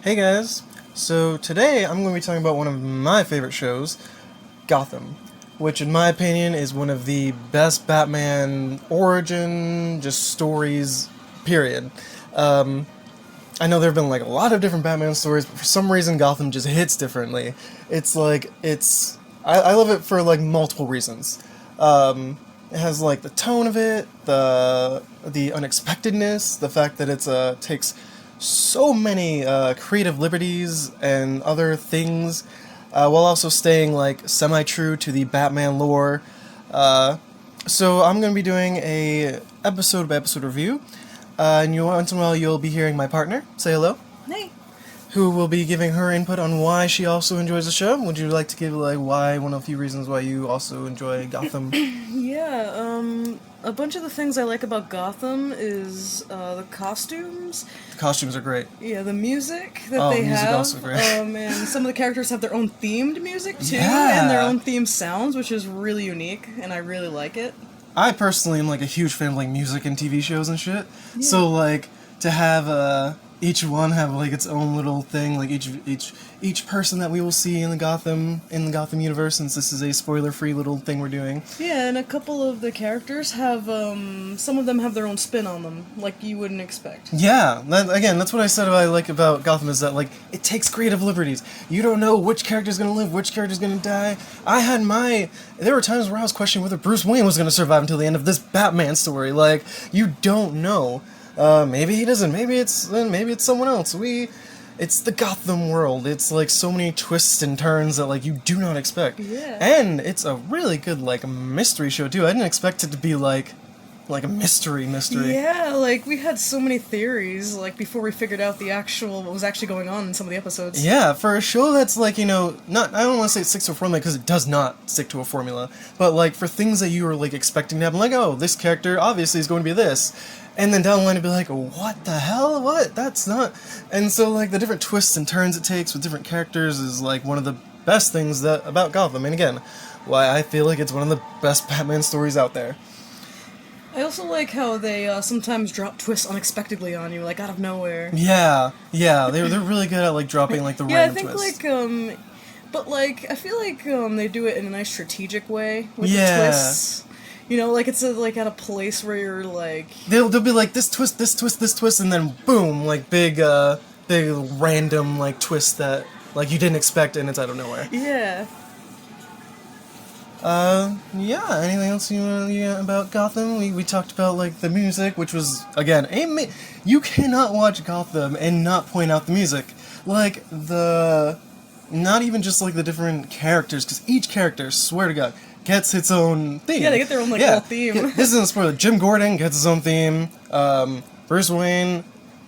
Hey guys, so today I'm going to be talking about one of my favorite shows, Gotham, which in my opinion is one of the best Batman origin just stories, period. Um, I know there have been like a lot of different Batman stories, but for some reason Gotham just hits differently. I love it for like multiple reasons. It has like the tone of it, the unexpectedness, the fact that takes so many creative liberties and other things, while also staying like semi-true to the Batman lore. So I'm going to be doing a episode by episode review, and once in a while you'll be hearing my partner say hello, Hey. who will be giving her input on why she also enjoys the show. Would you like to give like why one of a few reasons why you also enjoy Gotham? Yeah, a bunch of the things I like about Gotham is the costumes, The costumes are great. yeah, the music that Oh, they music have, also great. and some of the characters have their own themed music too, Yeah. and their own themed sounds, which is really unique, and I really like it. I personally am like a huge fan of like music and TV shows and shit. So like to have each one have like its own little thing, like each person that we will see in the Gotham universe, since this is a spoiler-free little thing we're doing. Yeah, and a couple of the characters have, some of them have their own spin on them, like you wouldn't expect. Yeah, that's what I said I like about Gotham is that, like, it takes creative liberties. You don't know which character's gonna live, which character's gonna die. There were times where I was questioning whether Bruce Wayne was gonna survive until the end of this Batman story. Like, you don't know. Maybe he doesn't, maybe it's someone else. It's the Gotham world. It's, like, so many twists and turns that, like, you do not expect. Yeah. And it's a really good, like, mystery show, too. I didn't expect it to be, like a mystery. Yeah, like we had so many theories, like before we figured out what was actually going on in some of the episodes. Yeah, for a show that's like, not, I don't want to say it sticks to a formula because it does not stick to a formula, but like for things that you were like expecting to happen, like, oh, this character obviously is going to be this, and then down the line it'd be like, what the hell? What? That's not. And so like the different twists and turns it takes with different characters is like one of the best things about Gotham, and again, why I feel like it's one of the best Batman stories out there. I also like how they sometimes drop twists unexpectedly on you, like out of nowhere. Yeah, they're really good at like dropping like the Yeah, I random think twists. but like I feel like they do it in a nice strategic way with Yeah. the twists. You know, like it's like at a place where you're like, They'll be like this twist, this twist, this twist, and then boom, like big random like twist that like you didn't expect and it's out of nowhere. yeah. Yeah. Anything else about Gotham? We talked about like the music, which was again you cannot watch Gotham and not point out the music, like not even just like the different characters, because each character, swear to God, gets its own theme. Yeah, they get their own like little theme. This isn't a spoiler. Jim Gordon gets his own theme. Bruce Wayne,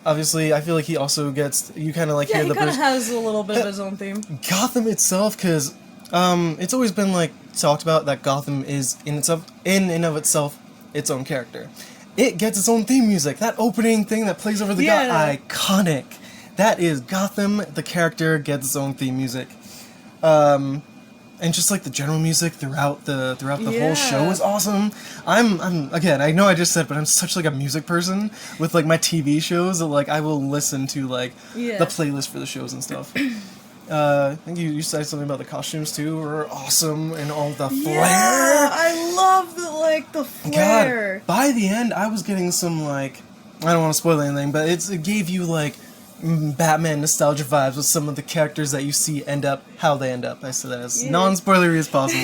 obviously, I feel like he also gets. You kind of like Yeah, hear he the kind of Bruce. has a little bit of his own theme. Gotham itself, because it's always been like talked about that Gotham is in and of itself its own character. It gets its own theme music. That opening thing that plays over the Yeah. iconic. That is Gotham. The character gets its own theme music. And just like the general music throughout the whole Yeah. show is awesome. I'm again, I know I just said, but I'm such like a music person with like my TV shows that like I will listen to like Yeah. the playlist for the shows and stuff. I think you said something about the costumes too were awesome and all the flair. Yeah, I love the flair. God, by the end I was getting some like, I don't want to spoil anything, but it gave you like Batman nostalgia vibes with some of the characters that you see how they end up. I said that as non-spoilery as possible.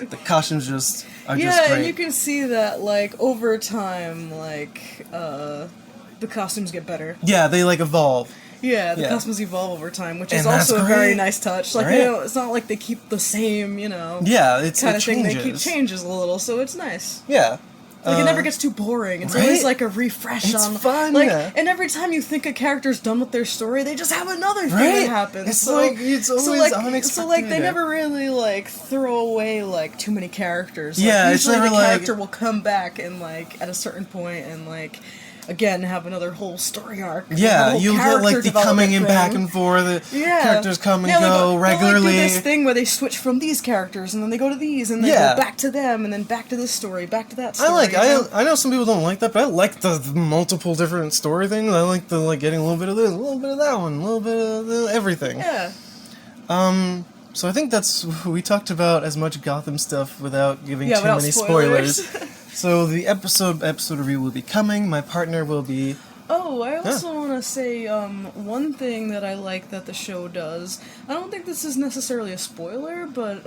The costumes are just Yeah, great. and you can see that like over time, like the costumes get better. Yeah, they like evolve. Yeah, the Yeah. costumes evolve over time, which And is that's also a very great. nice touch. Like Right. it's not like they keep the same, Yeah, it's kind it of thing. They keep changes. changes a little, so it's nice. Yeah. Like it never gets too boring. It's right? always like a refresh It's on fun, like yeah. and every time you think a character's done with their story, they just have another thing Right? that happens. It's so, like- it's always so like, unexpected. So like they never really like throw away like too many characters. Like, Yeah, it's usually never the like- character will come back and like at a certain point and like again have another whole story arc. Yeah, a whole you'll get like character the coming in development back thing. and forth. The Yeah. characters come and Yeah, go they'll, regularly. Like, do this thing where they switch from these characters and then they go to these and they Yeah. go back to them and then back to this story, back to that story. I know some people don't like that, but I like the multiple different story things. I like the getting a little bit of this, a little bit of that one, a little bit of everything. Yeah. So I think we talked about as much Gotham stuff without giving too without many spoilers. spoilers. So the episode review will be coming. My partner will be. Oh, I also want to say one thing that I like that the show does. I don't think this is necessarily a spoiler, but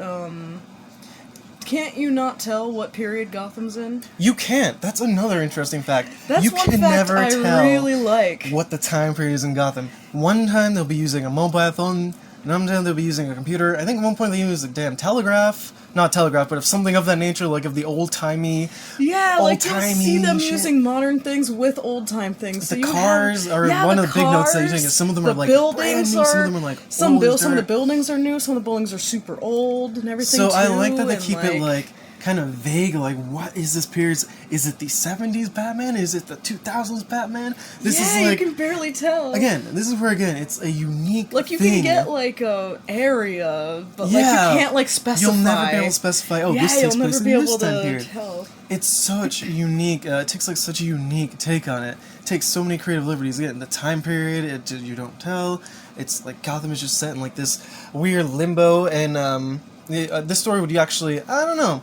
can't you not tell what period Gotham's in? You can't. That's another interesting fact. That's you one can fact never I tell really like. what the time period is in Gotham. One time they'll be using a mobile phone. Another time they'll be using a computer. I think at one point they used a damn telegraph. Not telegraph, but of something of that nature, like of the old-timey... Yeah, like you'll see them shit. using modern things with old-time things. The cars are one of the big notes that you take. Some of them are like brand new, some of them are like some old as of the dirt. buildings are new, some of the buildings are super old and everything. So too, I like that they and, keep it like kind of vague, like what is this period? Is it the 70s Batman? Is it the 2000s Batman? This is like, you can barely tell. Again, this is where it's a unique like you thing. can get like a area, but Yeah. like you can't like specify. You'll never be able to specify, yeah, this takes you'll place never be in able this time to period. tell. It's such unique, it takes like such a unique take on it. It takes so many creative liberties. Again, the time period, you don't tell. It's like Gotham is just set in like this weird limbo, and this story would actually, I don't know.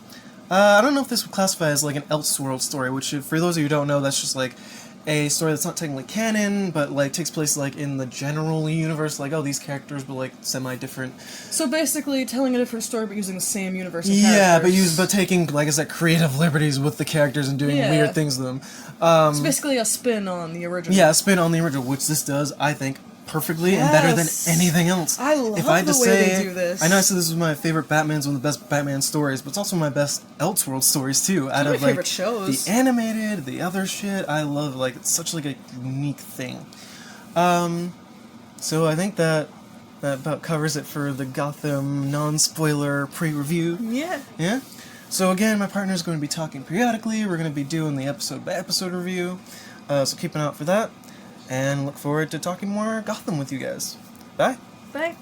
I don't know if this would classify as like an Elseworld story, which for those of you who don't know, that's just like a story that's not technically canon, but like takes place like in the general universe, like these characters, but like semi-different. So basically, telling a different story but using the same universe. And Yeah, characters. but taking, like I said, creative liberties with the characters and doing Yeah. weird things to them. It's basically a spin on the original. Yeah, a spin on the original, which this does, I think, perfectly and better than Yes. anything else. I love If I had the to way say, they do this. I know I said this was my favorite Batman's one of the best Batman stories, but it's also my best Elseworld stories too. Out my of like favorite shows. the animated, the other shit, I love it's such like a unique thing. So I think that about covers it for the Gotham non-spoiler pre-review. Yeah. Yeah? So again, my partner's going to be talking periodically. We're going to be doing the episode-by-episode review. So keep an eye out for that. And look forward to talking more Gotham with you guys. Bye. Bye.